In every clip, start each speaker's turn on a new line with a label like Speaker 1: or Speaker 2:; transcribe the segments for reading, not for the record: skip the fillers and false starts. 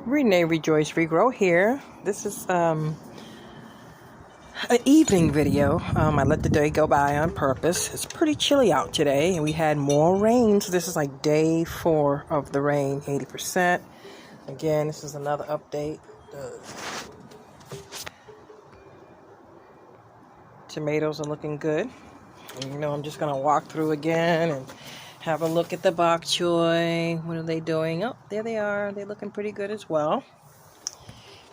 Speaker 1: Renee Rejoice Regrow here. This is an evening video. I let the day go by on purpose. It's pretty chilly out today, and we had more rain. So this is like day 4 of the rain, 80%. Again, this is another update. The tomatoes are looking good. And, I'm just gonna walk through again and have a look at the bok choy. What are they doing? Oh, there they are. They're looking pretty good as well.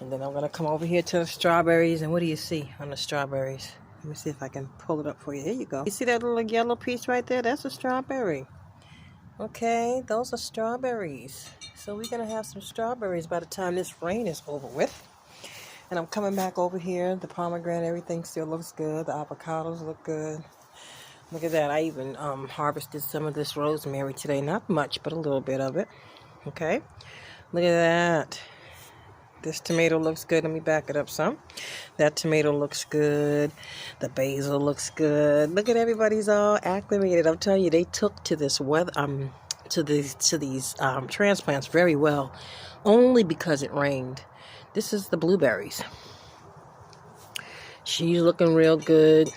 Speaker 1: And then I'm going to come over here to the strawberries. And what do you see on the strawberries? Let me see if I can pull it up for you. There you go. You see that little yellow piece right there? That's a strawberry. Okay, those are strawberries. So we're going to have some strawberries by the time this rain is over with. And I'm coming back over here. The pomegranate, everything still looks good. The avocados look good. Look at that. I even harvested some of this rosemary today. Not much, but a little bit of it. Okay. Look at that. This tomato looks good. Let me back it up some. That tomato looks good. The basil looks good. Look at everybody's all acclimated. I'm telling you, they took to this weather, to these transplants very well, only because it rained. This is the blueberries. She's looking real good.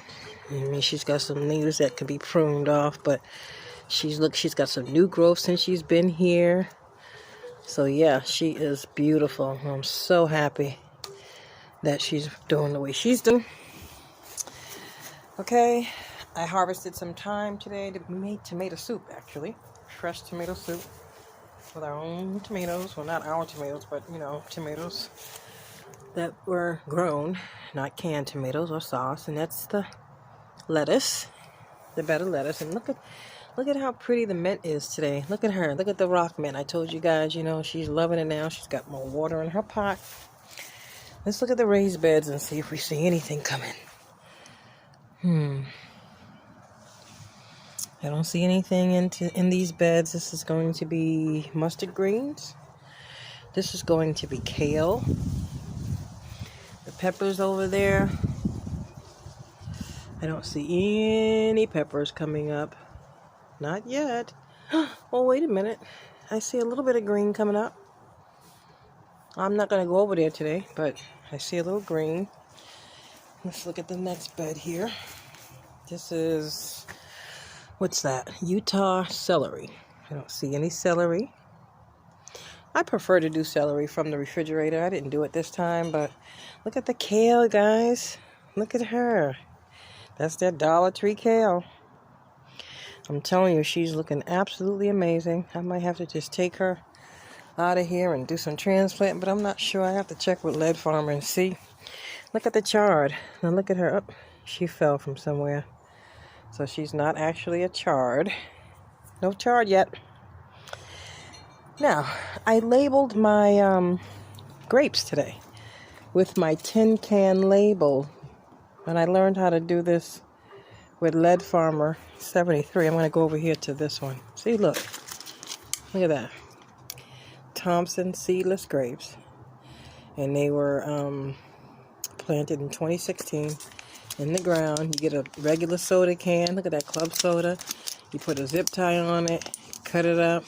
Speaker 1: I mean, she's got some leaves that can be pruned off, but she's got some new growth since she's been here. So yeah, she is beautiful. I'm so happy that she's doing the way she's doing. Okay, I harvested some thyme today. We made tomato soup, actually. Fresh tomato soup with our own tomatoes. Well, not our tomatoes, but, tomatoes that were grown, not canned tomatoes or sauce. And that's the lettuce, the better lettuce. And look at how pretty the mint is today. Look at her. Look at the rock mint. I told you guys, she's loving it now. She's got more water in her pot. Let's look at the raised beds and see if we see anything coming. I don't see anything in these beds. This is going to be mustard greens. This is going to be kale. The peppers over there. I don't see any peppers coming up. Not yet. Oh, wait a minute. I see a little bit of green coming up. I'm not going to go over there today, but I see a little green. Let's look at the next bed here. This is, what's that? Utah celery. I don't see any celery. I prefer to do celery from the refrigerator. I didn't do it this time, but look at the kale, guys. Look at her. That's that Dollar Tree kale. I'm telling you, she's looking absolutely amazing. I might have to just take her out of here and do some transplant, but I'm not sure. I have to check with Leadfarmer and see. Look at the chard. Now look at her. Oh, she fell from somewhere. So she's not actually a chard. No chard yet. Now, I labeled my grapes today with my tin can label. And I learned how to do this with Leadfarmer73. I'm going to go over here to this one. See, look. Look at that. Thompson seedless grapes. And they were planted in 2016 in the ground. You get a regular soda can. Look at that, club soda. You put a zip tie on it. Cut it up.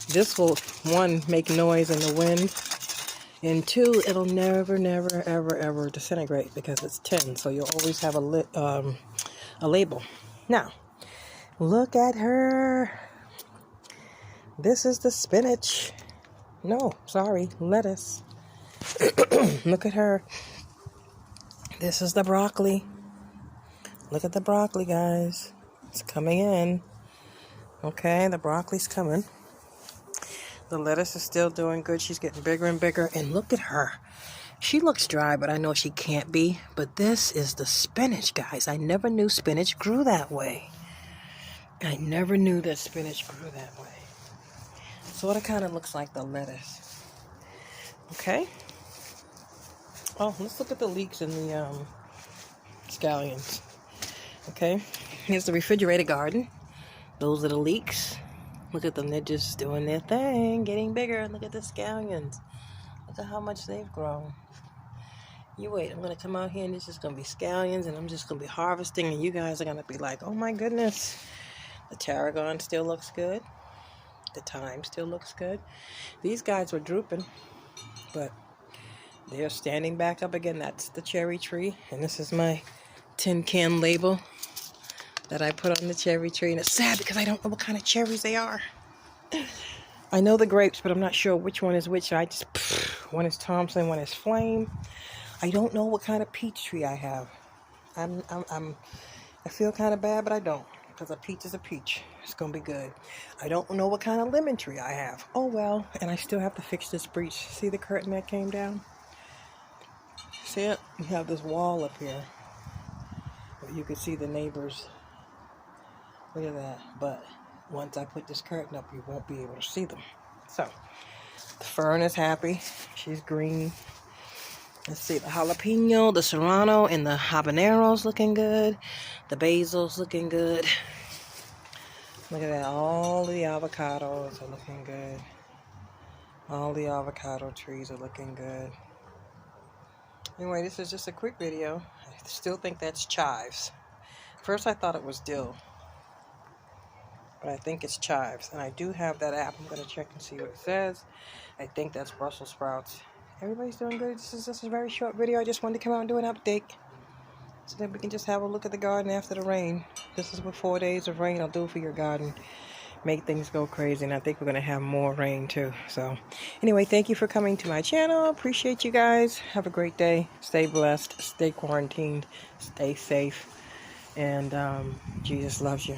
Speaker 1: This will, 1, make noise in the wind. And 2, it'll never, ever, ever disintegrate because it's tin. So you'll always have a label. Now, look at her. This is the spinach. No, sorry, lettuce. Look at her. This is the broccoli. Look at the broccoli, guys. It's coming in. Okay, the broccoli's coming. The lettuce is still doing good. She's getting bigger and bigger. And look at her. She looks dry, but I know she can't be. But this is the spinach, guys. I never knew spinach grew that way. I never knew that spinach grew that way. Sort of kind of looks like the lettuce. Okay. Oh, let's look at the leeks in the scallions. Okay. Here's the refrigerated garden. Those are the leeks. Look at them. They're just doing their thing, getting bigger. Look at the scallions. Look at how much they've grown. You wait. I'm going to come out here and this is going to be scallions and I'm just going to be harvesting and you guys are going to be like, oh my goodness. The tarragon still looks good. The thyme still looks good. These guys were drooping. But they're standing back up again. That's the cherry tree. And this is my tin can label that I put on the cherry tree. And it's sad because I don't know what kind of cherries they are. I know the grapes, but I'm not sure which one is which. So one is Thompson, one is Flame. I don't know what kind of peach tree I have. I feel kind of bad, but I don't, because a peach is a peach. It's gonna be good. I don't know what kind of lemon tree I have. Oh well, and I still have to fix this breach. See the curtain that came down? See it? We have this wall up here where you can see the neighbors. Look at that. But once I put this curtain up, you won't be able to see them. So the fern is happy. She's green. Let's see, the jalapeno, the serrano, and the habanero's looking good. The basil's looking good. Look at that. All the avocados are looking good. All the avocado trees are looking good. Anyway, this is just a quick video. I still think that's chives. First I thought it was dill, but I think it's chives. And I do have that app. I'm going to check and see what it says. I think that's Brussels sprouts. Everybody's doing good. This is just a very short video. I just wanted to come out and do an update so that we can just have a look at the garden after the rain. This is what 4 days of rain will do for your garden. Make things go crazy, and I think we're going to have more rain too. So anyway, thank you for coming to my channel. Appreciate you guys. Have a great day. Stay blessed. Stay quarantined. Stay safe. And Jesus loves you.